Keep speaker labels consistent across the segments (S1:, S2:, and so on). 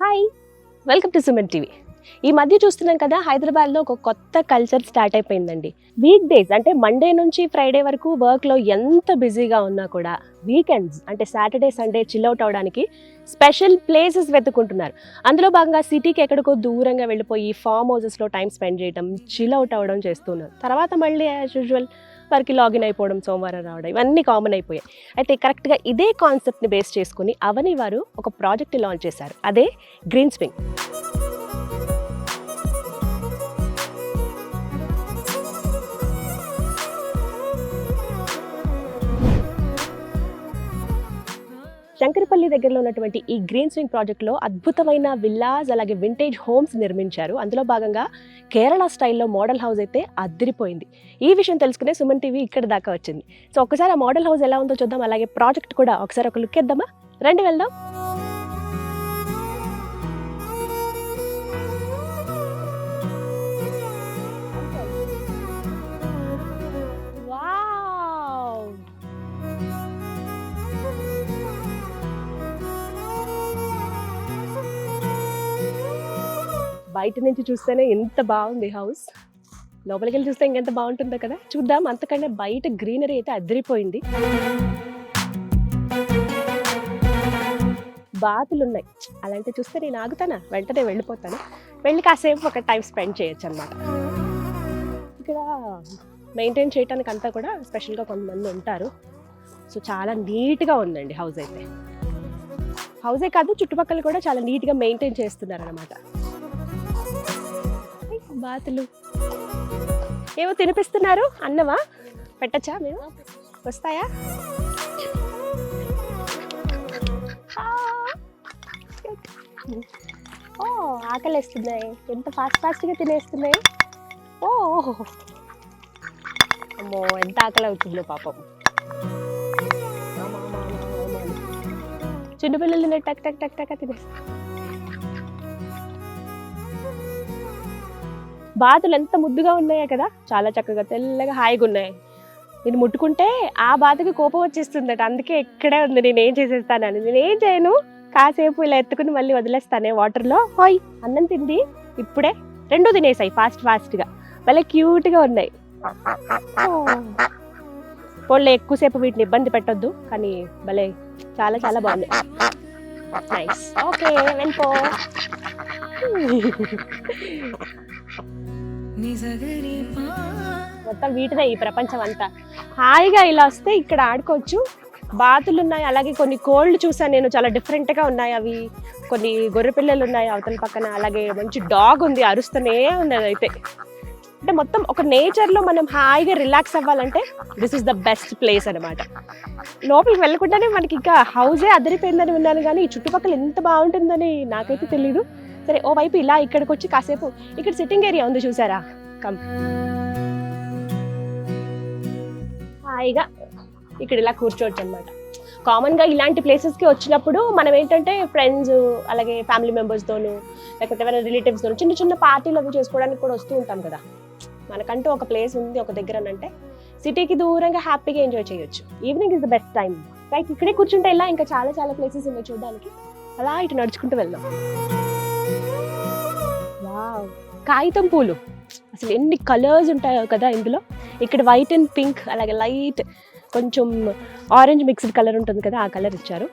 S1: Hi, welcome to Suman TV. ఈ మధ్య చూస్తున్నాం కదా, హైదరాబాద్లో ఒక కొత్త కల్చర్ స్టార్ట్ అయిపోయిందండి. వీక్ డేస్ అంటే మండే నుంచి ఫ్రైడే వరకు వర్క్లో ఎంత బిజీగా ఉన్నా కూడా వీకెండ్స్ అంటే సాటర్డే సండే చిల్ అవుట్ అవడానికి స్పెషల్ ప్లేసెస్ వెతుక్కుంటున్నారు. అందులో భాగంగా సిటీకి ఎక్కడికో దూరంగా వెళ్ళిపోయి ఫామ్ హౌసెస్లో టైం స్పెండ్ చేయడం, చిల్ అవుట్ అవ్వడం చేస్తున్నారు. తర్వాత మళ్ళీ యాజ్ యూజువల్ వర్క్కి లాగిన్ అయిపోవడం, సోమవారం రావడం, ఇవన్నీ కామన్ అయిపోయాయి. అయితే కరెక్ట్గా ఇదే కాన్సెప్ట్ని బేస్ చేసుకుని అవని వారు ఒక ప్రాజెక్ట్ లాంచ్ చేశారు. అదే గ్రీన్ స్వింగ్. శంకరపల్లి దగ్గరలో ఉన్నటువంటి ఈ గ్రీన్ స్వింగ్ ప్రాజెక్ట్లో అద్భుతమైన విల్లాస్ అలాగే వింటేజ్ హోమ్స్ నిర్మించారు. అందులో భాగంగా కేరళ స్టైల్లో మోడల్ హౌస్ అయితే అదిరిపోయింది. ఈ విషయం తెలుసుకునే సుమన్ టీవీ ఇక్కడ దాకా వచ్చింది. సో ఒకసారి ఆ మోడల్ హౌస్ ఎలా ఉందో చూద్దాం, అలాగే ప్రాజెక్ట్ కూడా ఒకసారి ఒక లుక్ ఇద్దామా? రండి వెళ్దాం. బయట నుంచి చూస్తేనే ఎంత బాగుంది హౌస్, లోపలికి వెళ్ళి చూస్తే ఇంకెంత బాగుంటుందో కదా. చూద్దాం. అంతకంటే బయట గ్రీనరీ అయితే అదిరిపోయింది. బాతులు ఉన్నాయి. అలాంటి చూస్తే నేను ఆగుతానా, వెంటనే వెళ్ళిపోతాను. వెళ్ళి కాసేపు ఒక టైం స్పెండ్ చేయొచ్చు అనమాట. ఇక్కడ మెయింటైన్ చేయడానికి అంతా కూడా స్పెషల్గా కొంతమంది ఉంటారు. సో చాలా నీట్గా ఉందండి హౌస్ అయితే. హౌసే కాదు, చుట్టుపక్కల కూడా చాలా నీట్గా మెయింటైన్ చేస్తున్నారు అనమాట. బాతులు ఏవో తినిపిస్తున్నారు. అన్నమా పెట్టచ్చా? మేము వస్తాయా? ఓ ఆకలిస్తున్నాయి, ఎంత ఫాస్ట్గా తినేస్తున్నాయి. ఓ అమ్మో, ఎంత ఆకలి అవుతుందో పాపం. చిన్నపిల్లలు టక్ టక్ టక్ టక్ తినేస్తారు. బాతులు ఎంత ముద్దుగా ఉన్నాయో కదా, చాలా చక్కగా తెల్లగా హాయిగా ఉన్నాయి. నేను ముట్టుకుంటే ఆ బాతుకి కోపం వచ్చేస్తుందట, అందుకే ఇక్కడే ఉంది, నేనేం చేసేస్తానని. నేనేం చేయను, కాసేపు ఇలా ఎత్తుకుని మళ్ళీ వదిలేస్తానే వాటర్లో. హాయ్, అన్నం తింది ఇప్పుడే, రెండూ తినేసాయి ఫాస్ట్గా. భలే క్యూట్గా ఉన్నాయి. పోన్లే, ఎక్కువసేపు వీటిని ఇబ్బంది పెట్టొద్దు, కానీ భలే చాలా చాలా బాగుంది. నైస్, ఓకే వెళ్ళిపో. మొత్తం వీటిదే ఈ ప్రపంచం అంతా. హాయిగా ఇలా వస్తే ఇక్కడ ఆడుకోవచ్చు. బాతులు ఉన్నాయి, అలాగే కొన్ని కోళ్ళు చూసాను నేను, చాలా డిఫరెంట్గా ఉన్నాయి. అవి కొన్ని గొర్రె పిల్లలు ఉన్నాయి అవతల పక్కన, అలాగే మంచి డాగ్ ఉంది, అరుస్తూనే ఉన్నది. అయితే అంటే మొత్తం ఒక నేచర్లో మనం హాయిగా రిలాక్స్ అవ్వాలంటే this is the best place అనమాట. లోపలికి వెళ్ళకుండానే మనకి ఇంకా హౌసే అదిరిపోయిందని విన్నాను, కానీ ఈ చుట్టుపక్కల ఎంత బాగుంటుందని నాకైతే తెలీదు. సరే, ఓ వైపు ఇలా ఇక్కడికి వచ్చి కాసేపు ఇక్కడ సిట్టింగ్ ఏరియా ఉంది చూసారా, కమ్ హాయిగా ఇక్కడ ఇలా కూర్చోవచ్చు అనమాట. కామన్గా ఇలాంటి ప్లేసెస్కి వచ్చినప్పుడు మనం ఏంటంటే ఫ్రెండ్స్ అలాగే ఫ్యామిలీ మెంబర్స్తోనూ లేకపోతే ఎవరైనా రిలేటివ్స్తోనూ చిన్న చిన్న పార్టీలు అవి చేసుకోవడానికి కూడా వస్తూ ఉంటాం కదా. మనకంటూ ఒక ప్లేస్ ఉంది ఒక దగ్గర అంటే సిటీకి దూరంగా హ్యాపీగా ఎంజాయ్ చేయొచ్చు. Evening is the best time, right? ఇక్కడే కూర్చుంటే ఇలా ఇంకా చాలా చాలా ప్లేసెస్ ఉన్నాయి చూడడానికి. అలా ఇటు నడుచుకుంటూ వెళ్దాం. వావ్, కాగితం పూలు అసలు ఎన్ని కలర్స్ ఉంటాయో కదా ఇందులో. ఇక్కడ వైట్ అండ్ పింక్, అలాగే లైట్ కొంచెం ఆరెంజ్ మిక్స్డ్ కలర్ ఉంటుంది కదా, ఆ కలర్ ఇచ్చారు.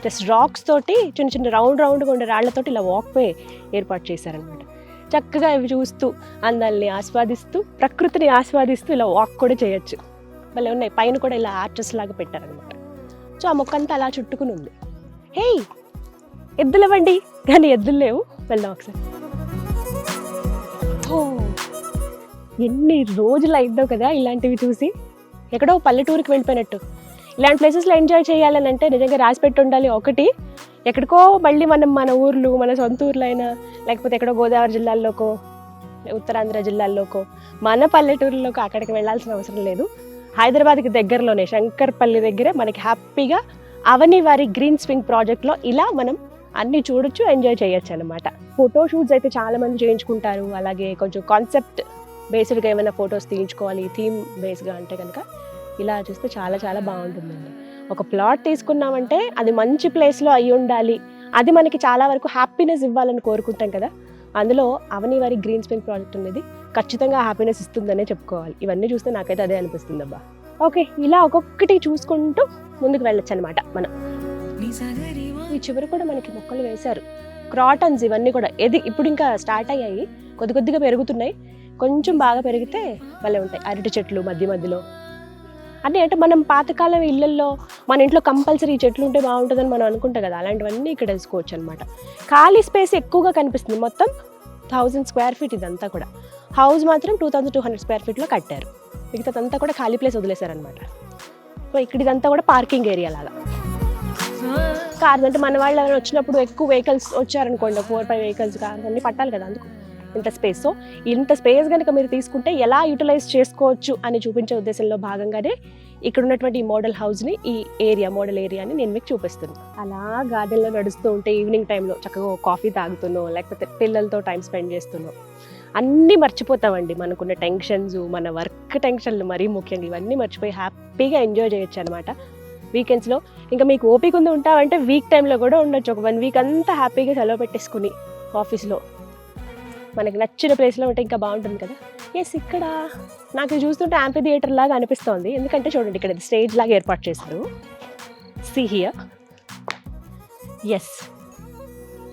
S1: జస్ట్ రాక్స్ తోటి చిన్న చిన్న రౌండ్గా ఉండే రాళ్లతోటి ఇలా వాక్ వే ఏర్పాటు చేశారనమాట. చక్కగా ఇవి చూస్తూ అందాల్ని ఆస్వాదిస్తూ ప్రకృతిని ఆస్వాదిస్తూ ఇలా వాక్ కూడా చేయొచ్చు. భలే ఉన్నాయి. పైన కూడా ఇలా ఆర్చెస్ లాగా పెట్టారనమాట. సో ఆ మొక్కంతా అలా చుట్టుకుని ఉంది. హే, ఎద్దులు ఇవ్వండి, కానీ ఎద్దులు లేవు. వెళ్దాం ఒకసారి. ఎన్ని రోజులు అయిందో కదా ఇలాంటివి చూసి, ఎక్కడో పల్లెటూరుకి వెళ్ళిపోయినట్టు. ఇలాంటి ప్లేసెస్లో ఎంజాయ్ చేయాలని అంటే నిజంగా రాసిపెట్టి ఉండాలి. ఒకటి, ఎక్కడికో మళ్ళీ మనం మన ఊర్లు, మన సొంత ఊర్లో అయినా లేకపోతే ఎక్కడో గోదావరి జిల్లాల్లోకో ఉత్తరాంధ్ర జిల్లాల్లోకో మన పల్లెటూరులోకో అక్కడికి వెళ్ళాల్సిన అవసరం లేదు. హైదరాబాద్కి దగ్గరలోనే శంకర్పల్లి దగ్గరే మనకి హ్యాపీగా అవని వారి గ్రీన్ స్వింగ్ ప్రాజెక్ట్లో ఇలా మనం అన్నీ చూడొచ్చు, ఎంజాయ్ చేయొచ్చు అనమాట. ఫోటో షూట్స్ అయితే చాలామంది చేయించుకుంటారు. అలాగే కొంచెం కాన్సెప్ట్ బేస్డ్గా ఏమైనా ఫొటోస్ తీయించుకోవాలి థీమ్ బేస్గా అంటే కనుక ఇలా చూస్తే చాలా చాలా బాగుంటుందండి. ఒక ప్లాట్ తీసుకున్నామంటే అది మంచి ప్లేస్లో అయి ఉండాలి, అది మనకి చాలా వరకు హ్యాపీనెస్ ఇవ్వాలని కోరుకుంటాం కదా. అందులో అవని వారి గ్రీన్ స్ప్రింగ్ ప్రాజెక్ట్ అనేది ఖచ్చితంగా హ్యాపీనెస్ ఇస్తుందనే చెప్పుకోవాలి. ఇవన్నీ చూస్తే నాకైతే అదే అనిపిస్తుంది అబ్బా. ఓకే, ఇలా ఒక్కొక్కటి చూసుకుంటూ ముందుకు వెళ్ళొచ్చు అనమాట మనం. ఈ చివరి కూడా మనకి మొక్కలు వేశారు, క్రాటన్స్ ఇవన్నీ కూడా. ఇప్పుడు ఇంకా స్టార్ట్ అయ్యాయి, కొద్ది కొద్దిగా పెరుగుతున్నాయి. కొంచెం బాగా పెరిగితే భలే ఉంటాయి. అరటి చెట్లు మధ్యలో అన్నీ. అంటే మనం పాతకాలం ఇళ్లల్లో మన ఇంట్లో కంపల్సరీ చెట్లు ఉంటే బాగుంటుందని మనం అనుకుంటాం కదా, అలాంటివన్నీ ఇక్కడ వేసుకోవచ్చు అనమాట. ఖాళీ స్పేస్ ఎక్కువగా కనిపిస్తుంది. మొత్తం 1000 స్క్వేర్ ఫీట్ ఇదంతా కూడా. హౌస్ మాత్రం 2200 స్క్వేర్ ఫీట్లో కట్టారు. మిగతాదంతా కూడా ఖాళీ ప్లేస్ వదిలేశారనమాట. సో ఇక్కడ ఇదంతా కూడా పార్కింగ్ ఏరియా లాగా. కార్స్ అంటే మన వాళ్ళు ఎవరైనా వచ్చినప్పుడు ఎక్కువ వెహికల్స్ వచ్చారనుకోండి, 4-5 వెహికల్స్ కార్స్ అన్నీ పట్టాలి కదా, అందుకు ఇంత స్పేస్. సో ఇంత స్పేస్ కనుక మీరు తీసుకుంటే ఎలా యూటిలైజ్ చేసుకోవచ్చు అని చూపించే ఉద్దేశంలో భాగంగానే ఇక్కడ ఉన్నటువంటి ఈ మోడల్ హౌస్ని, ఈ మోడల్ ఏరియాని నేను మీకు చూపిస్తున్నాను. అలా గార్డెన్లో నడుస్తూ ఉంటే ఈవినింగ్ టైంలో చక్కగా కాఫీ తాగుతున్నాం, లేకపోతే పిల్లలతో టైం స్పెండ్ చేస్తున్నాం, అన్నీ మర్చిపోతామండి. మనకున్న టెన్షన్స్, మన వర్క్ టెన్షన్లు మరీ ముఖ్యంగా, ఇవన్నీ మర్చిపోయి హ్యాపీగా ఎంజాయ్ చేయొచ్చు అనమాట వీకెండ్స్లో. ఇంకా మీకు ఓపిక ఉంటామంటే వీక్ టైంలో కూడా ఉండొచ్చు. ఒక 1 వీక్ అంతా హ్యాపీగా సెలవు పెట్టేసుకుని ఆఫీస్లో మనకి నచ్చిన ప్లేస్లో ఉంటే ఇంకా బాగుంటుంది కదా. ఎస్, ఇక్కడ నాకు చూస్తుంటే యాంపీ థియేటర్ లాగా అనిపిస్తోంది. ఎందుకంటే చూడండి, ఇక్కడ స్టేజ్ లాగా ఏర్పాటు చేశారు. See here. ఎస్,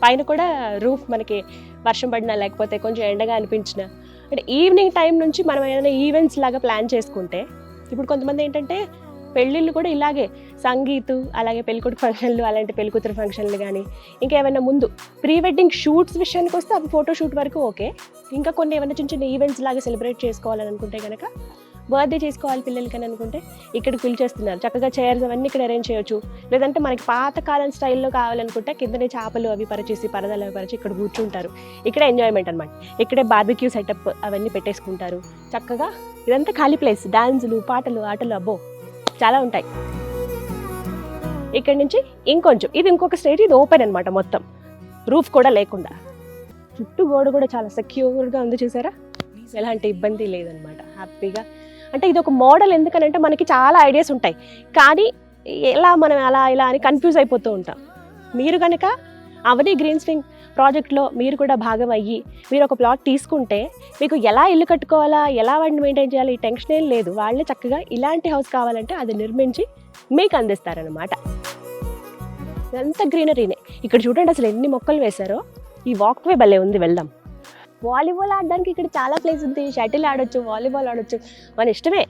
S1: పైన కూడా రూఫ్ మనకి వర్షం పడినా లేకపోతే కొంచెం ఎండగా అనిపించినా, అంటే ఈవినింగ్ టైం నుంచి మనం ఏదైనా ఈవెంట్స్ లాగా ప్లాన్ చేసుకుంటే, ఇప్పుడు కొంతమంది ఏంటంటే పెళ్ళిళ్ళు కూడా ఇలాగే సంగీత్, అలాగే పెళ్ళికొడుకు ఫంక్షన్లు, అలాంటి పెళ్ళికూతురు ఫంక్షన్లు కానీ ఇంకా ఏమైనా ముందు ప్రీ వెడ్డింగ్ షూట్స్ విషయానికి వస్తే అవి ఫోటో షూట్ వరకు ఓకే. ఇంకా కొన్ని ఏమైనా చిన్న చిన్న ఈవెంట్స్ లాగా సెలబ్రేట్ చేసుకోవాలని అనుకుంటే కనుక, బర్త్డే చేసుకోవాలి పిల్లలకని అనుకుంటే ఇక్కడికి పిలిచేస్తున్నారు. చక్కగా చైర్స్ అవన్నీ ఇక్కడ అరేంజ్ చేయొచ్చు. లేదంటే మనకి పాతకాలం స్టైల్లో కావాలనుకుంటే కిందనే చేపలు అవి పరిచేసి, పరదలు అవి పరిచి ఇక్కడ కూర్చుంటారు. ఇక్కడ ఎంజాయ్మెంట్ అనమాట. ఇక్కడే బార్బిక్యూ సెటప్ అవన్నీ పెట్టేసుకుంటారు చక్కగా. ఇదంతా ఖాళీ ప్లేస్. డాన్సులు, పాటలు, ఆటలు, అబ్బో చాలా ఉంటాయి. ఇక్కడ నుంచి ఇంకొంచెం ఇది ఇంకొక స్టేజ్, ఇది ఓపెన్ అనమాట మొత్తం, రూఫ్ కూడా లేకుండా. చుట్టూ గోడ కూడా చాలా సెక్యూర్గా ఉంది చూసారా, ఎలాంటి ఇబ్బంది లేదనమాట. హ్యాపీగా అంటే ఇది ఒక మోడల్. ఎందుకనంటే మనకి చాలా ఐడియాస్ ఉంటాయి, కానీ ఎలా మనం అలా ఇలా అని కన్ఫ్యూజ్ అయిపోతూ ఉంటాం. మీరు కనుక అవని గ్రీన్ స్ప్రింగ్ ప్రాజెక్ట్లో మీరు కూడా భాగం అయ్యి మీరు ఒక ప్లాట్ తీసుకుంటే మీకు ఎలా ఇల్లు కట్టుకోవాలా, ఎలా వాటిని మెయింటైన్ చేయాలి, ఈ టెన్షన్ ఏం లేదు. వాళ్ళే చక్కగా ఇలాంటి హౌస్ కావాలంటే అది నిర్మించి మీకు అందిస్తారనమాట. ఇదంతా గ్రీనరీనే. ఇక్కడ చూడండి అసలు ఎన్ని మొక్కలు వేశారో. ఈ వాక్వే భలే ఉంది, వెళ్దాం. వాలీబాల్ ఆడడానికి ఇక్కడ చాలా ప్లేస్ ఉంది. షటిల్ ఆడొచ్చు, వాలీబాల్ ఆడొచ్చు, మన ఇష్టమే.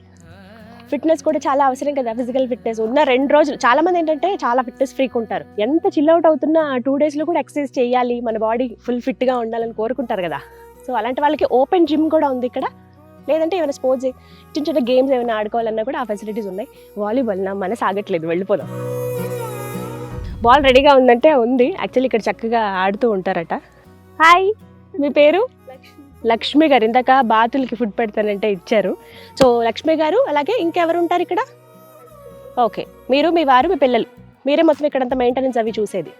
S1: ఫిట్నెస్ కూడా చాలా అవసరం కదా, ఫిజికల్ ఫిట్నెస్. ఉన్న 2 రోజులు చాలామంది ఏంటంటే చాలా ఫిట్నెస్ ఫ్రీక్ ఉంటారు. ఎంత చిల్ అవుట్ అవుతున్నా 2 డేస్లో కూడా ఎక్సర్సైజ్ చేయాలి, మన బాడీ ఫుల్ ఫిట్గా ఉండాలని కోరుకుంటారు కదా. సో అలాంటి వాళ్ళకి ఓపెన్ జిమ్ కూడా ఉంది ఇక్కడ. లేదంటే ఏమైనా స్పోర్ట్స్ చిన్న చిన్న గేమ్స్ ఏమైనా ఆడుకోవాలన్నా కూడా ఆ ఫెసిలిటీస్ ఉన్నాయి. వాలీబాల్ నా మనసు ఆగట్లేదు, వెళ్ళిపోదాం. బాల్ రెడీగా ఉందంటే ఉంది. యాక్చువల్లీ ఇక్కడ చక్కగా ఆడుతూ ఉంటారట. హాయ్, మీ పేరు? లక్ష్మి గారు. ఇందాక బాతులకి ఫుడ్ పెడతానంటే ఇచ్చారు. సో లక్ష్మి గారు, అలాగే ఇంకెవరు ఉంటారు ఇక్కడ? ఓకే, మీరు, మీ వారు, మీ పిల్లలు, మీరే మొత్తం ఇక్కడంతా మెయింటెనెన్స్ అవి చూసేది.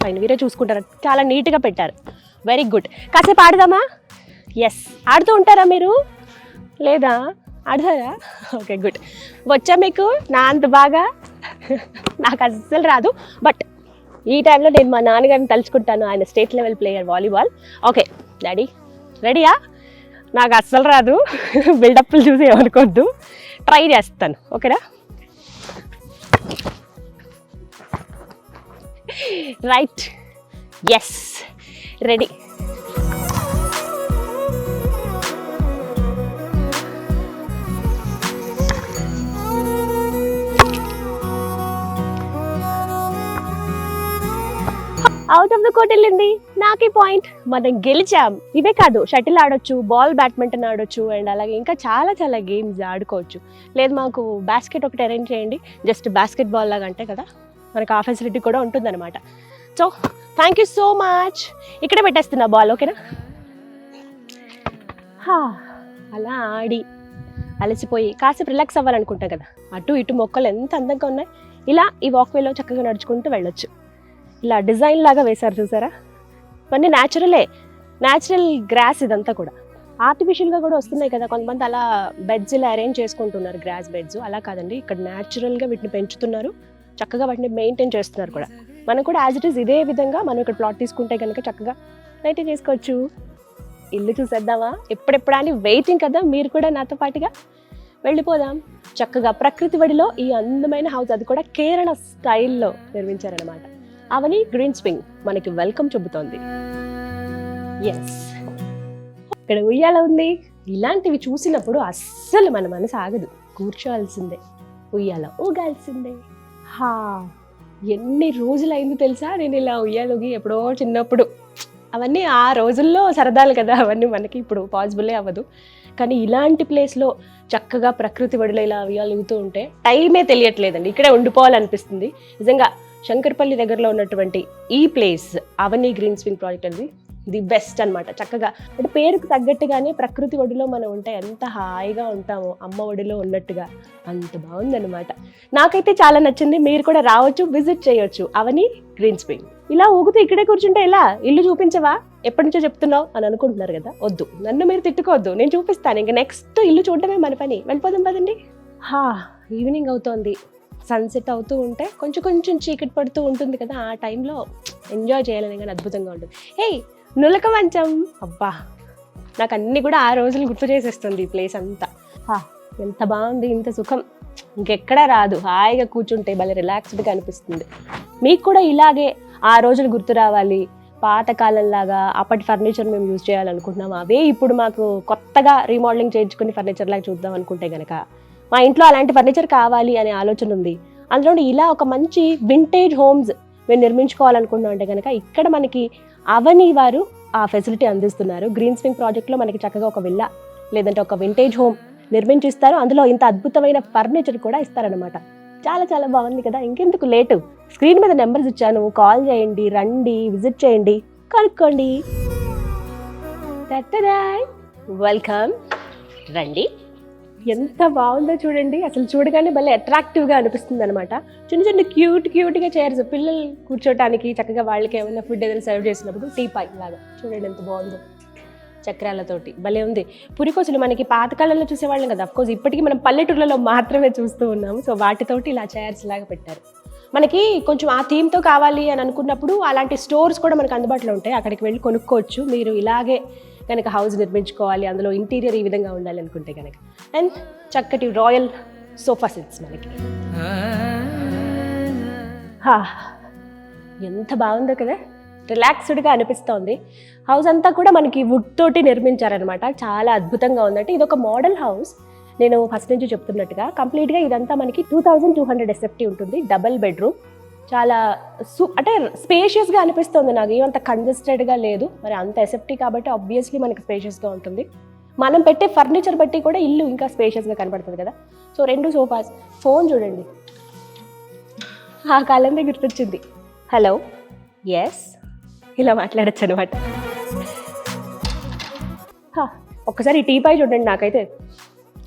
S1: ఫైన్, మీరే చూసుకుంటారు. చాలా నీట్గా పెట్టారు, వెరీ గుడ్. కాసేపు ఆడదామా? ఎస్. ఆడుతూ ఉంటారా మీరు? లేదా? ఆడతారా? Okay, good. వచ్చా మీకు నా అంత బాగా? నాకు అస్సలు రాదు, బట్ ఈ టైంలో నేను మా నాన్నగారిని తలుచుకుంటాను. ఆయన state level player volleyball. Okay daddy, రెడీయా? నాకు అస్సలు రాదు, బిల్డప్లు చూసి ఏమనుకోవద్దు, ట్రై చేస్తాను. ఓకేనా? Right, yes, ready. Out of the court వెళ్ళింది, నాకే పాయింట్. మనం గెలిచాం. ఇవే కాదు, షటిల్ ఆడొచ్చు, బాల్ బ్యాడ్మింటన్ ఆడొచ్చు, అండ్ అలాగే ఇంకా చాలా చాలా గేమ్స్ ఆడుకోవచ్చు. లేదు మాకు బాస్కెట్ ఒకటి అరేంజ్ చేయండి, జస్ట్ బాస్కెట్ బాల్ లాగా అంటే కదా, మనకు ఆ ఫెసిలిటీ కూడా ఉంటుందన్నమాట. So thank you so much. ఇక్కడే పెట్టేస్తున్నా బాల్, ఓకేనా? అలా ఆడి అలసిపోయి కాసేపు రిలాక్స్ అవ్వాలనుకుంటాం కదా, అటు ఇటు మొక్కలు ఎంత అందంగా ఉన్నాయి. ఇలా ఈ వాక్వేలో చక్కగా నడుచుకుంటూ వెళ్ళొచ్చు. ఇలా డిజైన్ లాగా వేశారు చూసారా, ఇవన్నీ న్యాచురలే, న్యాచురల్ గ్రాస్. ఇదంతా కూడా ఆర్టిఫిషియల్గా కూడా వస్తున్నాయి కదా, కొంతమంది అలా బెడ్స్ ఇలా అరేంజ్ చేసుకుంటున్నారు, గ్రాస్ బెడ్స్. అలా కాదండి, ఇక్కడ న్యాచురల్గా వీటిని పెంచుతున్నారు. చక్కగా వాటిని మెయింటైన్ చేస్తున్నారు కూడా. మనం కూడా యాజ్ ఇట్ ఈస్ ఇదే విధంగా మనం ఇక్కడ ప్లాట్ తీసుకుంటే కనుక చక్కగా మెయింటైన్ చేసుకోవచ్చు. ఇల్లు చూసేద్దామా? ఎప్పుడెప్పుడా అని వెయిటింగ్ కదా. మీరు కూడా నాతో పాటుగా వెళ్ళిపోదాం. చక్కగా ప్రకృతి వడిలో ఈ అందమైన హౌస్, అది కూడా కేరళ స్టైల్లో నిర్మించారనమాట. అవని గ్రీన్ స్వింగ్ మనకి వెల్కమ్ చెబుతోంది. ఎస్, ఇక్కడ ఉయ్యాల ఉంది. ఇలాంటివి చూసినప్పుడు అస్సలు మన మనసు ఆగదు, కూర్చోవాల్సిందే, ఉయ్యాల ఊగాల్సిందే. హా, ఎన్ని రోజులైంది తెలుసా నేను ఇలా ఉయ్యాలకి. ఎప్పుడో చిన్నప్పుడు, అవన్నీ ఆ రోజుల్లో సరదాలు కదా, అవన్నీ మనకి ఇప్పుడు పాసిబులే అవ్వదు. కానీ ఇలాంటి ప్లేస్లో చక్కగా ప్రకృతి వడిలో ఇలా ఉయ్యాలుగుతూ ఉంటే టైమే తెలియట్లేదండి. ఇక్కడే ఉండిపోవాలనిపిస్తుంది నిజంగా. శంకర్పల్లి దగ్గరలో ఉన్నటువంటి ఈ ప్లేస్ అవని గ్రీన్ స్వింగ్ ప్రాజెక్ట్ అనేది ది బెస్ట్ అనమాట. చక్కగా అంటే పేరుకు తగ్గట్టుగానే ప్రకృతి ఒడిలో మనం ఉంటే ఎంత హాయిగా ఉంటామో, అమ్మ ఒడిలో ఉన్నట్టుగా అంత బాగుందన్నమాట. నాకైతే చాలా నచ్చింది. మీరు కూడా రావచ్చు, విజిట్ చేయొచ్చు అవని గ్రీన్ స్వింగ్. ఇలా ఊగుతూ ఇక్కడే కూర్చుంటే ఇలా ఇల్లు చూపించవా, ఎప్పటి నుంచో చెప్తున్నావు అని అనుకుంటున్నారు కదా. వద్దు, నన్ను మీరు తిట్టుకోవద్దు, నేను చూపిస్తాను. ఇంకా నెక్స్ట్ ఇల్లు చూడటమే మన పని. వెళ్ళిపోదాం పదండి. ఈవినింగ్ అవుతోంది, సన్సెట్ అవుతూ ఉంటే కొంచెం కొంచెం చీకటి పడుతూ ఉంటుంది కదా, ఆ టైంలో ఎంజాయ్ చేయాలని కానీ అద్భుతంగా ఉంటుంది. నులక మంచం, అబ్బా నాకు అన్నీ కూడా ఆ రోజులు గుర్తు చేసేస్తుంది ఈ ప్లేస్ అంతా. ఎంత బాగుంది, ఇంత సుఖం ఇంకెక్కడా రాదు. హాయిగా కూర్చుంటే భలే రిలాక్స్డ్గా అనిపిస్తుంది. మీకు కూడా ఇలాగే ఆ రోజులు గుర్తు రావాలి, పాతకాలంలాగా అప్పటి ఫర్నిచర్ మేము యూజ్ చేయాలనుకుంటున్నాం, అవే ఇప్పుడు మాకు కొత్తగా రీమోడలింగ్ చేయించుకుని ఫర్నిచర్ లాగా చూద్దాం అనుకుంటే కనుక మా ఇంట్లో అలాంటి ఫర్నిచర్ కావాలి అనే ఆలోచన ఉంది. అందులో ఇలా ఒక మంచి వింటేజ్ హోమ్స్ మేము నిర్మించుకోవాలనుకుంటున్నాం అంటే కనుక ఇక్కడ మనకి అవని వారు ఆ ఫెసిలిటీ అందిస్తున్నారు. గ్రీన్ స్వింగ్ ప్రాజెక్ట్లో మనకి చక్కగా ఒక విల్లా లేదంటే ఒక వింటేజ్ హోమ్ నిర్మించిస్తారు. అందులో ఇంత అద్భుతమైన ఫర్నిచర్ కూడా ఇస్తారనమాట. చాలా చాలా బాగుంది కదా. ఇంకెందుకు లేటు, స్క్రీన్ మీద నెంబర్స్ ఇచ్చాను, కాల్ చేయండి, రండి, విజిట్ చేయండి, కనుక్కోండి. వెల్కమ్, రండి. ఎంత బాగుందో చూడండి, అసలు చూడగానే భలే అట్రాక్టివ్గా అనిపిస్తుంది అనమాట. చిన్న చిన్న క్యూట్గా చైర్స్, పిల్లలు కూర్చోటానికి చక్కగా వాళ్ళకి ఏమైనా ఫుడ్ ఏదైనా సర్వ్ చేసినప్పుడు టీపాయ్ లాగా చూడండి ఎంత బాగుందో, చక్రాలతోటి భలే ఉంది. పురికోసులు మనకి పాతకాలంలో చూసేవాళ్ళం కదా, అఫ్కోర్స్ ఇప్పటికీ మనం పల్లెటూర్లలో మాత్రమే చూస్తూ ఉన్నాము. సో వాటితోటి ఇలా చైర్స్ లాగా పెట్టారు. మనకి కొంచెం ఆ థీమ్తో కావాలి అని అనుకున్నప్పుడు అలాంటి స్టోర్స్ కూడా మనకు అందుబాటులో ఉంటాయి, అక్కడికి వెళ్ళి కొనుక్కోవచ్చు. మీరు ఇలాగే కనుక హౌస్ నిర్మించుకోవాలి, అందులో ఇంటీరియర్ ఈ విధంగా ఉండాలి అనుకుంటే కనుక. అండ్ చక్కటి రాయల్ సోఫా సెట్స్ మనకి. ఎంత బాగుందో కదా, రిలాక్స్డ్గా అనిపిస్తోంది. హౌస్ అంతా కూడా మనకి వుడ్ తోటి నిర్మించారనమాట. చాలా అద్భుతంగా ఉందంటే ఇది ఒక మోడల్ హౌస్. నేను ఫస్ట్ నుంచి చెప్తున్నట్టుగా కంప్లీట్గా ఇదంతా మనకి 2200 SFT ఉంటుంది. డబల్ బెడ్రూమ్, చాలా అంటే స్పేషియస్గా అనిపిస్తుంది నాకు. ఏమంత కంజెస్టెడ్గా లేదు, మరి అంత ఎస్ఎఫ్టీ కాబట్టి ఆబ్వియస్లీ మనకి స్పేషియస్గా ఉంటుంది. మనం పెట్టే ఫర్నిచర్ బట్టి కూడా ఇల్లు ఇంకా స్పేషియస్గా కనపడుతుంది కదా. So 2 sofas. ఫోన్ చూడండి, ఆ కాలంలో గుర్తొచ్చింది. హలో, ఎస్, ఇలా మాట్లాడచ్చు అనమాట. ఒక్కసారి ఈ టీపాయ్ చూడండి, నాకైతే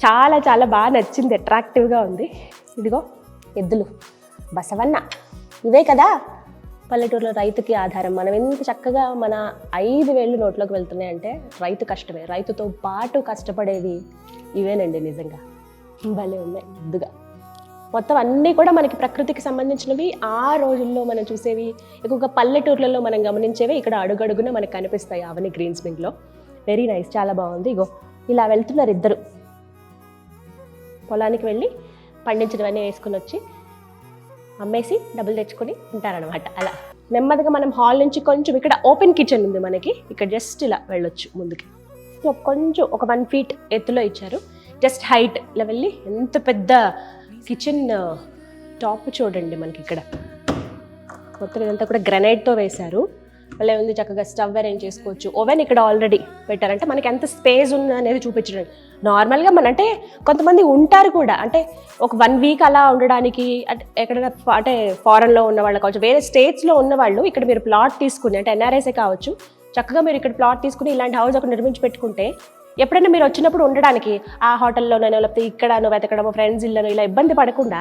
S1: చాలా చాలా బాగా నచ్చింది, అట్రాక్టివ్గా ఉంది. ఇదిగో ఎద్దులు, బసవన్న, ఇవే కదా పల్లెటూరులో రైతుకి ఆధారం. మనం ఎంత చక్కగా మన 5 వేళ్ళు నోట్లోకి వెళ్తున్నాయంటే రైతు కష్టమే. రైతుతో పాటు కష్టపడేవి ఇవేనండి. నిజంగా భలే ఉన్నాయి ముద్దుగా. మొత్తం అన్నీ కూడా మనకి ప్రకృతికి సంబంధించినవి. ఆ రోజుల్లో మనం చూసేవి ఎక్కువగా పల్లెటూర్లలో మనం గమనించేవి ఇక్కడ అడుగడుగున మనకు కనిపిస్తాయి అవని గ్రీన్ స్వింగ్లో. వెరీ నైస్, చాలా బాగుంది. ఇగో ఇలా వెళ్తున్నారు ఇద్దరు, పొలానికి వెళ్ళి పండించినవన్నీ వేసుకుని వచ్చి అమ్మేసి డబ్బులు తెచ్చుకొని ఉంటారనమాట. అలా నెమ్మదిగా మనం హాల్ నుంచి కొంచెం, ఇక్కడ ఓపెన్ కిచెన్ ఉంది మనకి, ఇక్కడ జస్ట్ ఇలా వెళ్ళొచ్చు ముందుకి. కొంచెం ఒక 1 feet ఎత్తులో ఇచ్చారు, జస్ట్ హైట్ ఇలా వెళ్ళి. ఎంత పెద్ద కిచెన్ టాప్ చూడండి మనకి ఇక్కడ. మొత్తం ఇదంతా కూడా గ్రనైట్తో వేశారు. భలే ఉంది, చక్కగా స్టవ్ అరేంజ్ చేసుకోవచ్చు. ఓవెన్ ఇక్కడ ఆల్రెడీ పెట్టారంటే మనకి ఎంత స్పేస్ ఉంది అనేది చూపించడం. నార్మల్గా అంటే కొంతమంది ఉంటారు కూడా, అంటే ఒక 1 week అలా ఉండడానికి, ఎక్కడైనా అంటే ఫారెన్లో ఉన్న వాళ్ళు కావచ్చు, వేరే స్టేట్స్లో ఉన్న వాళ్ళు ఇక్కడ మీరు ప్లాట్ తీసుకుని, అంటే ఎన్ఆర్ఐసే కావచ్చు, చక్కగా మీరు ఇక్కడ ప్లాట్ తీసుకుని ఇలాంటి హౌస్ అక్కడ నిర్మించి పెట్టుకుంటే ఎప్పుడైనా మీరు వచ్చినప్పుడు ఉండడానికి ఆ హోటల్లోనో లేకపోతే ఇక్కడనో వెతకడమో ఫ్రెండ్స్ ఇళ్ళనో ఇలా ఇబ్బంది పడకుండా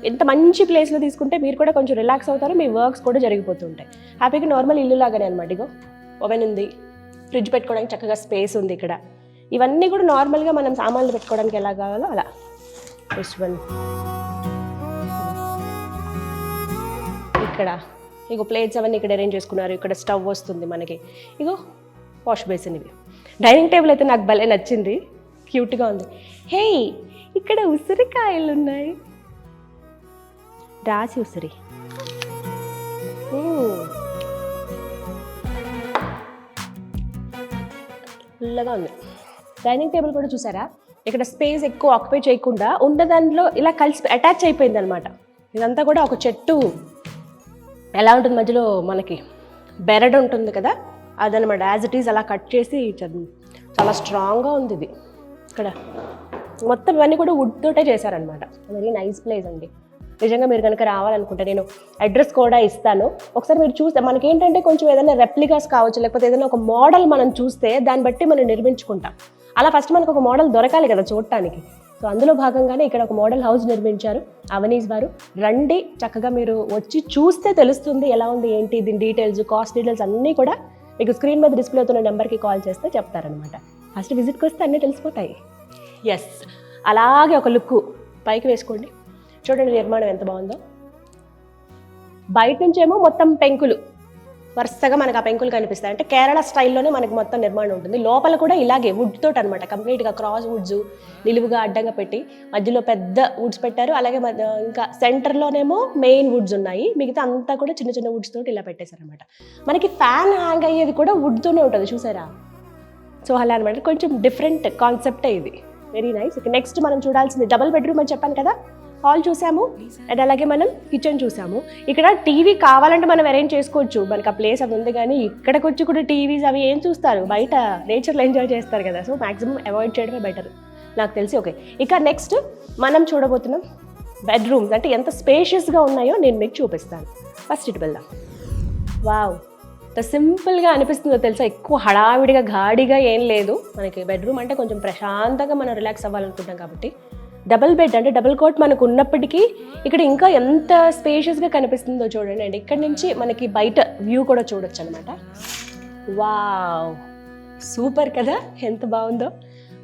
S1: ఎంత మంచి ప్లేస్లో తీసుకుంటే మీరు కూడా కొంచెం రిలాక్స్ అవుతారు, మీ వర్క్స్ కూడా జరిగిపోతుంటాయి హ్యాపీగా. నార్మల్ ఇల్లు లాగానే అనమాట. ఇగో ఓవెన్ ఉంది, ఫ్రిడ్జ్ పెట్టుకోవడానికి చక్కగా స్పేస్ ఉంది ఇక్కడ. ఇవన్నీ కూడా నార్మల్గా మనం సామాన్లు పెట్టుకోవడానికి ఎలా కావాలో అలా. ఇక్కడ ఇగో ప్లేట్స్ అవన్నీ ఇక్కడ అరేంజ్ చేసుకున్నారు. ఇక్కడ స్టవ్ వస్తుంది మనకి. ఇగో వాష్ బేసిన్ ఇవి. డైనింగ్ టేబుల్ అయితే నాకు భలే నచ్చింది, క్యూట్గా ఉంది. హే, ఇక్కడ ఉసిరికాయలు ఉన్నాయి, రాసి ఉసిరి. ఫుల్గా ఉంది. డైనింగ్ టేబుల్ కూడా చూసారా, ఇక్కడ స్పేస్ ఎక్కువ ఆక్యుపై చేయకుండా ఉన్న దాంట్లో ఇలా కలిసి అటాచ్ అయిపోయింది అనమాట. ఇదంతా కూడా ఒక చెట్టు ఎలా ఉంటుంది మధ్యలో మనకి బెరడు ఉంటుంది కదా, అదనమాట. యాజ్ ఇట్ ఈజ్ అలా కట్ చేసి చాలా స్ట్రాంగ్గా ఉంది ఇది. ఇక్కడ మొత్తం ఇవన్నీ కూడా వుడ్ తోటే చేశారనమాట. వెరీ నైస్ ప్లేస్ అండి. నిజంగా మీరు కనుక రావాలనుకుంటే నేను అడ్రస్ కూడా ఇస్తాను, ఒకసారి మీరు చూస్తే. మనకేంటంటే కొంచెం ఏదైనా రెప్లికాస్ కావచ్చు, లేకపోతే ఏదైనా ఒక మోడల్ మనం చూస్తే దాన్ని బట్టి మనం నిర్మించుకుంటాం. అలా ఫస్ట్ మనకు ఒక మోడల్ దొరకాలి కదా చూడటానికి. సో అందులో భాగంగానే ఇక్కడ ఒక మోడల్ హౌస్ నిర్మించారు అవనీస్ వారు. రండి, చక్కగా మీరు వచ్చి చూస్తే తెలుస్తుంది ఎలా ఉంది ఏంటి, దీని డీటెయిల్స్, కాస్ట్ డీటెయిల్స్ అన్నీ కూడా మీకు స్క్రీన్ మీద డిస్ప్లే అవుతున్న నెంబర్కి కాల్ చేస్తే చెప్తారనమాట. ఫస్ట్ విజిట్కి వస్తే అన్నీ తెలిసిపోతాయి. ఎస్, అలాగే ఒక లుక్ పైకి వేసుకోండి, చూడండి నిర్మాణం ఎంత బాగుందో. బయట నుంచేమో మొత్తం పెంకులు వరుసగా మనకు ఆ పెంకులు కనిపిస్తాయి. అంటే కేరళ స్టైల్లోనే మనకి మొత్తం నిర్మాణం ఉంటుంది. లోపల కూడా ఇలాగే వుడ్ తోటి అనమాట, కంప్లీట్గా క్రాస్ వుడ్స్ నిలువుగా అడ్డంగా పెట్టి మధ్యలో పెద్ద వుడ్స్ పెట్టారు. అలాగే ఇంకా సెంటర్లోనేమో మెయిన్ వుడ్స్ ఉన్నాయి, మిగతా అంతా కూడా చిన్న చిన్న వుడ్స్ తోటి ఇలా పెట్టేశారనమాట. మనకి ఫ్యాన్ హ్యాంగ్ అయ్యేది కూడా వుడ్తోనే ఉంటుంది చూసారా. సో అలా అనమాట, కొంచెం డిఫరెంట్ కాన్సెప్టే ఇది. Very nice. నెక్స్ట్ మనం చూడాల్సింది డబుల్ బెడ్రూమ్ అని చెప్పాను కదా. హాల్ చూసాము అండ్ అలాగే మనం కిచెన్ చూసాము. ఇక్కడ టీవీ కావాలంటే మనం అరేంజ్ చేసుకోవచ్చు, మనకి ఆ ప్లేస్ అది ఉంది. కానీ ఇక్కడికి వచ్చి కూడా టీవీస్ అవి ఏం చూస్తారు, బయట నేచర్లో ఎంజాయ్ చేస్తారు కదా. సో మ్యాక్సిమం అవాయిడ్ చేయడమే బెటర్ నాకు తెలిసి. ఓకే, ఇక నెక్స్ట్ మనం చూడబోతున్నాం బెడ్రూమ్స్. అంటే ఎంత స్పేషియస్గా ఉన్నాయో నేను మీకు చూపిస్తాను. ఫస్ట్ ఇటు వెళ్దాం. వావ్, ఎంత సింపుల్గా అనిపిస్తుందో తెలుసా. ఎక్కువ హడావిడిగా గాడిగా ఏం లేదు. మనకి బెడ్రూమ్ అంటే కొంచెం ప్రశాంతంగా మనం రిలాక్స్ అవ్వాలనుకుంటాం కాబట్టి. డబుల్ బెడ్ అంటే డబుల్ కోట్ మనకు ఉన్నప్పటికీ ఇక్కడ ఇంకా ఎంత స్పేషియస్గా కనిపిస్తుందో చూడండి. అండ్ ఇక్కడ నుంచి మనకి బయట వ్యూ కూడా చూడొచ్చు అనమాట. వావ్, సూపర్ కదా, ఎంత బాగుందో.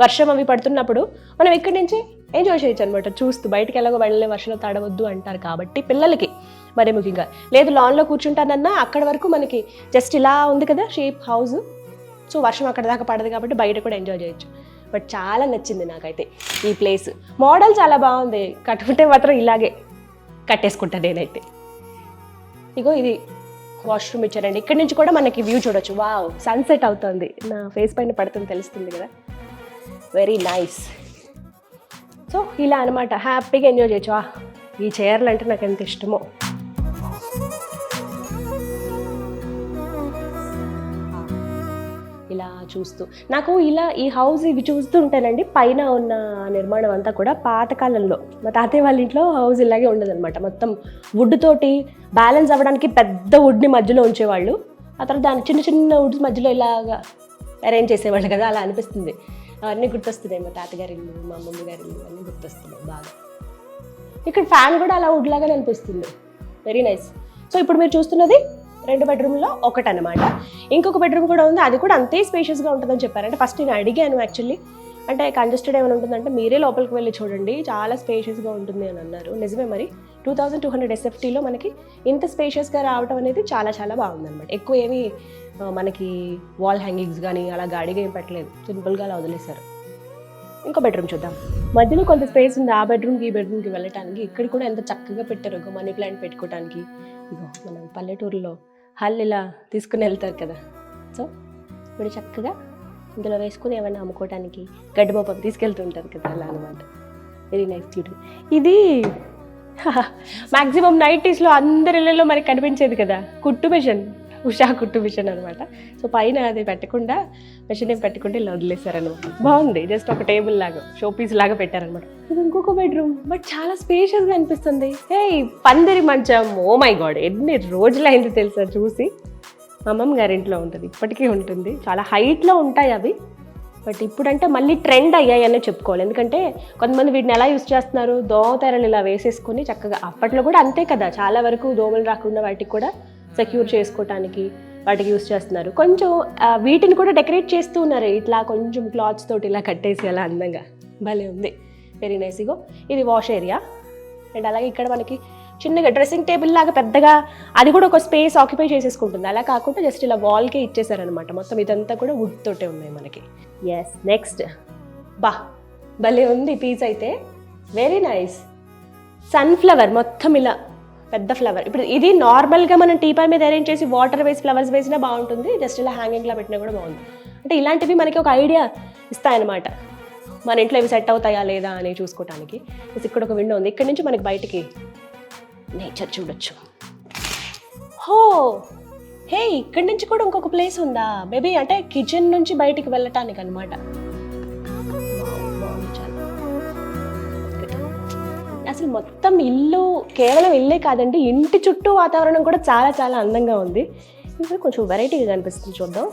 S1: వర్షం అవి పడుతున్నప్పుడు మనం ఇక్కడి నుంచి ఎంజాయ్ చేయొచ్చు అనమాట చూస్తూ. బయటకు ఎలాగో వెళ్ళలే, వర్షంలో తడవద్దు అంటారు కాబట్టి పిల్లలకి మరి ముఖ్యంగా. లేదు లాన్లో కూర్చుంటానన్నా అక్కడ వరకు మనకి జస్ట్ ఇలా ఉంది కదా షేప్ హౌస్. సో వర్షం అక్కడ దాకా పడదు కాబట్టి బయట కూడా ఎంజాయ్ చేయొచ్చు. బట్ చాలా నచ్చింది నాకైతే ఈ ప్లేస్. మోడల్ చాలా బాగుంది, కట్టుకుంటే మాత్రం ఇలాగే కట్టేసుకుంటా నేనైతే. ఇగో ఇది వాష్రూమ్ ఇచ్చారండి. ఇక్కడ నుంచి కూడా మనకి వ్యూ చూడొచ్చు. వావ్, సన్సెట్ అవుతుంది, నా ఫేస్ పైన పడుతుంది తెలుస్తుంది కదా. Very nice. సో ఇలా అనమాట, హ్యాపీగా ఎంజాయ్ చేయొచ్చు. ఈ చైర్లు అంటే నాకు ఎంత ఇష్టమో. ఇలా చూస్తూ నాకు ఇలా ఈ హౌస్ ఇవి చూస్తూ ఉంటానండి. పైన ఉన్న నిర్మాణం అంతా కూడా పాతకాలంలో మా తాతయ్య వాళ్ళ ఇంట్లో హౌస్ ఇలాగే ఉండదన్నమాట. మొత్తం వుడ్ తోటి బ్యాలెన్స్ అవ్వడానికి పెద్ద వుడ్ని మధ్యలో ఉంచేవాళ్ళు. ఆ తర్వాత దాని చిన్న చిన్న వుడ్స్ మధ్యలో ఇలాగా అరేంజ్ చేసేవాళ్ళు కదా, అలా అనిపిస్తుంది. అవన్నీ గుర్తొస్తున్నాయి, మా తాతగారి ఇల్లు, మా మమ్మీ గారి ఇల్లు అన్నీ గుర్తొస్తున్నాయి బాగా. ఇక్కడ ఫ్యాన్ కూడా అలా వుడ్ లాగానే అనిపిస్తుంది. Very nice. సో ఇప్పుడు మీరు చూస్తున్నది 2 బెడ్రూమ్లో ఒకటి అనమాట. ఇంకొక బెడ్రూమ్ కూడా ఉంది, అది కూడా అంతే స్పేషియస్గా ఉంటుందని చెప్పారు. అంటే ఫస్ట్ నేను అడిగాను యాక్చువల్లీ, అంటే కంజెస్టెడ్ ఏమైనా ఉంటుందంటే మీరే లోపలికి వెళ్ళి చూడండి, చాలా స్పేషియస్గా ఉంటుంది అని అన్నారు. నిజమే, మరి 2200 SFTలో మనకి ఇంత స్పేషియస్గా రావడం అనేది చాలా చాలా బాగుందన్నమాట. ఎక్కువ ఏమి మనకి వాల్ హ్యాంగింగ్స్ కానీ అలా గాడిగా ఏం పెట్టలేదు, సింపుల్గా అలా వదిలేశారు. ఇంకో బెడ్రూమ్ చూద్దాం. మధ్యలో కొంత స్పేస్ ఉంది ఆ బెడ్రూమ్కి ఈ బెడ్రూమ్కి వెళ్ళటానికి. ఇక్కడ కూడా ఎంత చక్కగా పెట్టారు, ఒక మనీ ప్లాంట్ పెట్టుకోవడానికి. ఇగో మనం పల్లెటూరులో హల్ ఇలా తీసుకుని వెళ్తారు కదా, సో ఇప్పుడు చక్కగా ఇందులో వేసుకుని ఏమైనా అమ్ముకోవడానికి గడ్డిపోపం తీసుకెళ్తుంటారు కదా, అలా అనమాట. Very nice, cute. ఇది మ్యాక్సిమం 90sలో అందరి ఇళ్ళలో మనకి కనిపించేది కదా, కుట్టు మిషన్, ఉషా కుట్టు మిషన్ అనమాట. సో పైన అది పెట్టకుండా, మిషన్ ఏం పెట్టకుండా ఇలా వదిలేశారనమాట. బాగుంది, జస్ట్ ఒక టేబుల్ లాగా షో పీస్ లాగా పెట్టారనమాట. ఇది ఇంకొక బెడ్రూమ్, బట్ చాలా స్పేషియస్గా అనిపిస్తుంది. హే, పందిరి మంచం, ఓ మై గాడ్, ఎన్ని రోజులైంది తెలుసా చూసి. అమ్మమ్మ గారింట్లో ఉంటుంది, ఇప్పటికీ ఉంటుంది. చాలా హైట్లో ఉంటాయి అవి, బట్ ఇప్పుడంటే మళ్ళీ ట్రెండ్ అయ్యాయనే చెప్పుకోవాలి. ఎందుకంటే కొంతమంది వీటిని ఎలా యూస్ చేస్తున్నారు, దోమతెరలు ఇలా వేసేసుకొని చక్కగా. అప్పట్లో కూడా అంతే కదా, చాలా వరకు దోమలు రాకుండా వాటికి కూడా సెక్యూర్ చేసుకోవటానికి వాటికి యూస్ చేస్తున్నారు. కొంచెం వీటిని కూడా డెకరేట్ చేస్తూ ఉన్నారు, ఇట్లా కొంచెం క్లాత్స్ తోటి ఇలా కట్టేసి అలా అందంగా. భలే ఉంది, వెరీ నైస్. ఇగో ఇది వాష్ ఏరియా. అండ్ అలాగే ఇక్కడ మనకి చిన్నగా డ్రెస్సింగ్ టేబుల్ లాగా పెద్దగా అది కూడా ఒక స్పేస్ ఆక్యుపై చేసేసుకుంటుంది. అలా కాకుండా జస్ట్ ఇలా వాల్కే ఇచ్చేసారనమాట. మొత్తం ఇదంతా కూడా వుడ్ తోటే ఉన్నాయి మనకి. ఎస్, నెక్స్ట్ భలే ఉంది పీస్ అయితే, వెరీ నైస్. సన్ఫ్లవర్ మొత్తం ఇలా పెద్ద ఫ్లవర్. ఇప్పుడు ఇది నార్మల్గా మనం టీపాయ్ మీద అరేంజ్ చేసి వాటర్ వేసి ఫ్లవర్స్ వేసినా బాగుంటుంది, జస్ట్ ఇలా హ్యాంగింగ్లా పెట్టినా కూడా బాగుంది. అంటే ఇలాంటివి మనకి ఒక ఐడియా ఇస్తాయన్నమాట, మన ఇంట్లో ఇవి సెట్ అవుతాయా లేదా అని చూసుకోవటానికి. ఇక్కడ ఒక విండో ఉంది, ఇక్కడ నుంచి మనకి బయటికి నేచర్ చూడొచ్చు. హే, ఇక్కడి నుంచి కూడా ఇంకొక ప్లేస్ ఉందా? మేబీ అంటే కిచెన్ నుంచి బయటికి వెళ్ళటానికి అనమాట. అసలు మొత్తం ఇల్లు కేవలం ఇల్లే కాదండి, ఇంటి చుట్టూ వాతావరణం కూడా చాలా చాలా అందంగా ఉంది. ఇంకా కొంచెం వెరైటీగా కనిపిస్తుంది, చూద్దాం.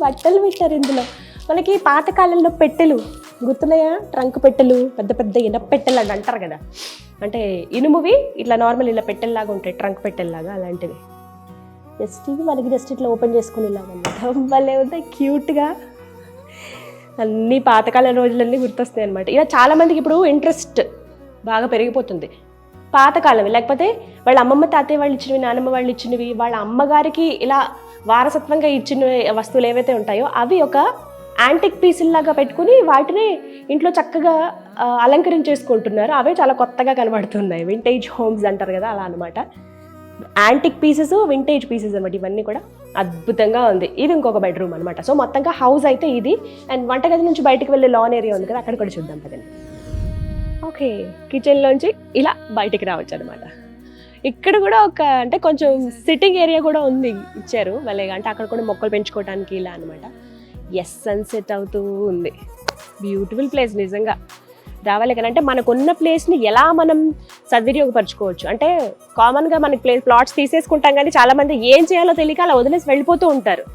S1: బట్టలు పెట్టారు ఇందులో. మనకి పాతకాలంలో పెట్టెలు గుర్తున్నాయా? ట్రంక్ పెట్టెలు, పెద్ద పెద్ద ఇనప పెట్టెలు అని అంటారు కదా, అంటే ఇనుమువి ఇట్లా నార్మల్ ఇలా పెట్టెల్లాగా ఉంటాయి, ట్రంక్ పెట్టెల్లాగా, అలాంటివి. జస్ట్ ఇవి మనకి జస్ట్ ఇట్లా ఓపెన్ చేసుకుని ఇలాగ భలే ఉంది, క్యూట్గా. అన్నీ పాతకాలం రోజులన్నీ గుర్తొస్తాయి అనమాట. ఇలా చాలామందికి ఇప్పుడు ఇంట్రెస్ట్ బాగా పెరిగిపోతుంది పాతకాలం, లేకపోతే వాళ్ళ అమ్మమ్మ తాతయ్య వాళ్ళు ఇచ్చినవి, నానమ్మ వాళ్ళు ఇచ్చినవి, వాళ్ళ అమ్మగారికి ఇలా వారసత్వంగా ఇచ్చిన వస్తువులు ఏవైతే ఉంటాయో అవి ఒక యాంటిక్ పీసుల్లాగా పెట్టుకుని వాటిని ఇంట్లో చక్కగా అలంకరించేసుకుంటున్నారు. అవే చాలా కొత్తగా కనబడుతున్నాయి, వింటేజ్ హోమ్స్ అంటారు కదా, అలా అనమాట. యాంటిక్ పీసెస్, వింటేజ్ పీసెస్ అనమాట, ఇవన్నీ కూడా అద్భుతంగా ఉంది. ఇది ఇంకొక బెడ్రూమ్ అనమాట. సో మొత్తంగా హౌస్ అయితే ఇది. అండ్ వంటగది నుంచి బయటకు వెళ్ళే లాన్ ఏరియా ఉంది కదా, అక్కడ కూడా చూద్దాం కదండి. ఓకే, కిచెన్లోంచి ఇలా బయటికి రావచ్చు అనమాట. ఇక్కడ కూడా ఒక అంటే కొంచెం సిట్టింగ్ ఏరియా కూడా ఉంది, ఇచ్చారు భలేగా. అంటే అక్కడ కూడా మొక్కలు పెంచుకోవడానికి ఇలా అనమాట. ఎస్, సన్సెట్ అవుతూ ఉంది, బ్యూటిఫుల్ ప్లేస్ నిజంగా. రావాలి కానీ అంటే మనకున్న ప్లేస్ని ఎలా మనం సద్వినియోగపరచుకోవచ్చు. అంటే కామన్గా మనకి ప్లాట్స్ తీసేసుకుంటాం, కానీ చాలామంది ఏం చేయాలో తెలియక అలా వదిలేసి వెళ్ళిపోతూ ఉంటారు.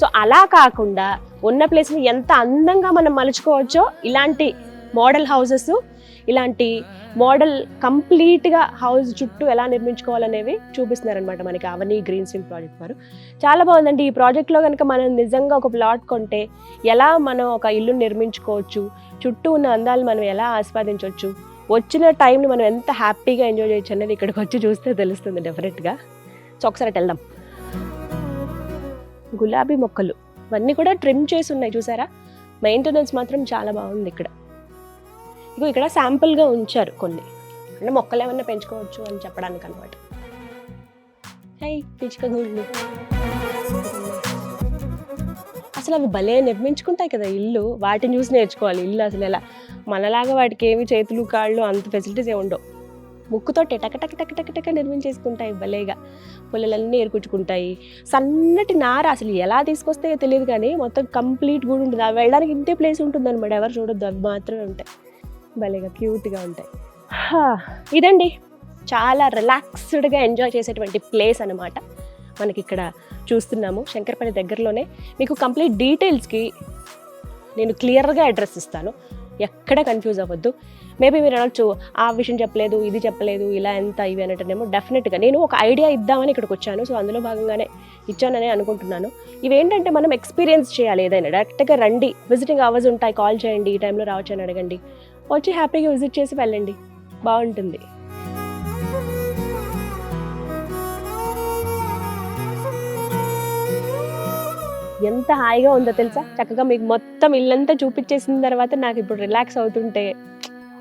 S1: సో అలా కాకుండా ఉన్న ప్లేస్ని ఎంత అందంగా మనం మలుచుకోవచ్చో ఇలాంటి మోడల్ హౌసెస్, ఇలాంటి మోడల్ కంప్లీట్గా హౌస్ చుట్టూ ఎలా నిర్మించుకోవాలనేవి చూపిస్తున్నారనమాట మనకి అవని గ్రీన్ స్వింగ్ ప్రాజెక్ట్ వారు. చాలా బాగుందండి. ఈ ప్రాజెక్ట్లో కనుక మనం నిజంగా ఒక ప్లాట్ కొంటే ఎలా మనం ఒక ఇల్లు నిర్మించుకోవచ్చు, చుట్టూ ఉన్న అందాలు మనం ఎలా ఆస్వాదించవచ్చు, వచ్చిన టైంని మనం ఎంత హ్యాపీగా ఎంజాయ్ చేయొచ్చు అనేది ఇక్కడికి వచ్చి చూస్తే తెలుస్తుంది డెఫినెట్గా. సో ఒకసారి వెళ్దాం. గులాబీ మొక్కలు ఇవన్నీ కూడా ట్రిమ్ చేసి ఉన్నాయి చూసారా, మెయింటెనెన్స్ మాత్రం చాలా బాగుంది. ఇక్కడ శాంపుల్గా ఉంచారు కొన్ని, అంటే మొక్కలు ఏమన్నా పెంచుకోవచ్చు అని చెప్పడానికి అనమాట. పిచ్చుక గుళ్ళు అసలు అవి భలే నిర్మించుకుంటాయి కదా ఇల్లు, వాటిని చూసి నేర్చుకోవాలి ఇల్లు అసలు ఎలా. మనలాగా వాటికి ఏమి చేతులు కాళ్ళు అంత ఫెసిలిటీస్ ఏ ఉండవు, ముక్కుతో టక టక టక టక టక నిర్మించేసుకుంటాయి భలేగా. పుల్లలన్నీ ఏరుకుంటాయి, సన్నటి నార అసలు ఎలా తీసుకొస్తాయో తెలియదు, కానీ మొత్తం కంప్లీట్ కూడా ఉంటుంది. అవి వెళ్ళడానికి ఇంతే ప్లేస్ ఉంటుంది అనమాట, ఎవరు చూడొద్దు, అవి మాత్రమే ఉంటాయి. భలేగా క్యూట్గా ఉంటాయి. ఇదండి చాలా రిలాక్స్డ్గా ఎంజాయ్ చేసేటువంటి ప్లేస్ అనమాట మనకి ఇక్కడ చూస్తున్నాము. శంకరపల్లి దగ్గరలోనే. మీకు కంప్లీట్ డీటెయిల్స్కి నేను క్లియర్గా అడ్రస్ ఇస్తాను, ఎక్కడ కన్ఫ్యూజ్ అవ్వద్దు. మేబీ మీరు అనొచ్చు ఆ విషయం చెప్పలేదు, ఇది చెప్పలేదు, ఇలా ఎంత ఇవి అనేటనేమో. డెఫినెట్గా నేను ఒక ఐడియా ఇద్దామని ఇక్కడికి వచ్చాను, సో అందులో భాగంగానే ఇచ్చానని అనుకుంటున్నాను. ఇవేంటంటే మనం ఎక్స్పీరియన్స్ చేయాలి, ఏదైనా డైరెక్ట్గా రండి, విజిటింగ్ అవర్స్ ఉంటాయి, కాల్ చేయండి, ఈ టైంలో రావచ్చు అని అడగండి, వచ్చి హ్యాపీగా విజిట్ చేసి వెళ్ళండి, బాగుంటుంది. ఎంత హాయిగా ఉందో తెలుసా, చక్కగా మీకు మొత్తం ఇల్లంతా చూపించేసిన తర్వాత నాకు ఇప్పుడు రిలాక్స్ అవుతుంటే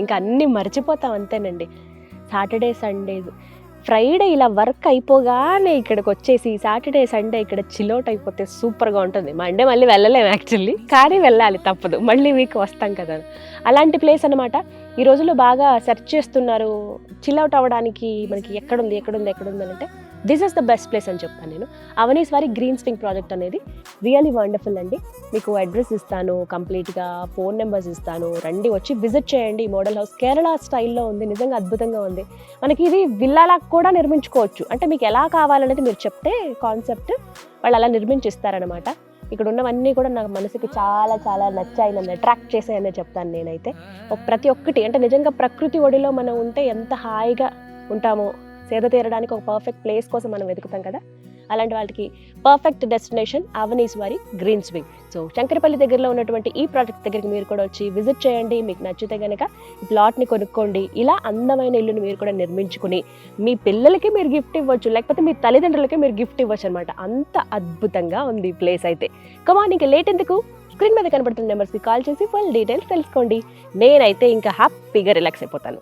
S1: ఇంకా అన్నీ మర్చిపోతాం అంతేనండి. సాటర్డే సండేస్ ఫ్రైడే ఇలా వర్క్ అయిపోగానే ఇక్కడికి వచ్చేసి సాటర్డే సండే ఇక్కడ చిల్అవుట్ అయిపోతే సూపర్గా ఉంటుంది. మండే మళ్ళీ వెళ్ళలేము యాక్చువల్లీ, కానీ వెళ్ళాలి తప్పదు, మళ్ళీ వీక్ వస్తాం కదా. అలాంటి ప్లేస్ అనమాట. ఈ రోజుల్లో బాగా సెర్చ్ చేస్తున్నారు చిల్అవుట్ అవ్వడానికి, మనకి ఎక్కడుంది అంటే this is the best place అని చెప్తాను నేను. అవనీస్ వారి గ్రీన్ స్వింగ్ ప్రాజెక్ట్ అనేది రియల్లీ వండర్ఫుల్ అండి. మీకు అడ్రస్ ఇస్తాను, కంప్లీట్గా ఫోన్ నెంబర్స్ ఇస్తాను, రండి వచ్చి విజిట్ చేయండి. మోడల్ హౌస్ కేరళ స్టైల్లో ఉంది, నిజంగా అద్భుతంగా ఉంది. మనకి ఇది విల్లాలా కూడా నిర్మించుకోవచ్చు, అంటే మీకు ఎలా కావాలనేది మీరు చెప్తే కాన్సెప్ట్ వాళ్ళు అలా నిర్మించిస్తారనమాట. ఇక్కడ ఉన్నవన్నీ కూడా నాకు మనసుకి చాలా చాలా నచ్చాయి, నన్ను అట్రాక్ట్ చేసాయనే చెప్తాను నేనైతే. ప్రతి ఒక్కటి అంటే నిజంగా ప్రకృతి ఒడిలో మనం ఉంటే ఎంత హాయిగా ఉంటామో, సేద తీరడానికి ఒక పర్ఫెక్ట్ ప్లేస్ కోసం మనం వెతుకుతాం కదా, అలాంటి వాళ్ళకి perfect destination Avaneeshwari greens wing. So Shankarpalli దగ్గరలో ఉన్నటువంటి ఈ ప్రాజెక్ట్ దగ్గరికి మీరు కూడా వచ్చి విజిట్ చేయండి. మీకు నచ్చితే కనుక ఈ ప్లాట్ని కొనుక్కోండి. ఇలా అందమైన ఇల్లుని మీరు కూడా నిర్మించుకుని మీ పిల్లలకి మీరు గిఫ్ట్ ఇవ్వచ్చు, లేకపోతే మీ తల్లిదండ్రులకి మీరు గిఫ్ట్ ఇవ్వచ్చు అనమాట. అంత అద్భుతంగా ఉంది ఈ ప్లేస్ అయితే. కమాన్, ఇంకా లేట్ ఎందుకు, స్క్రీన్ మీద కనబడుతున్న నెంబర్స్కి కాల్ చేసి ఫుల్ డీటెయిల్స్ తెలుసుకోండి. నేనైతే ఇంకా హ్యాపీగా రిలాక్స్ అయిపోతాను.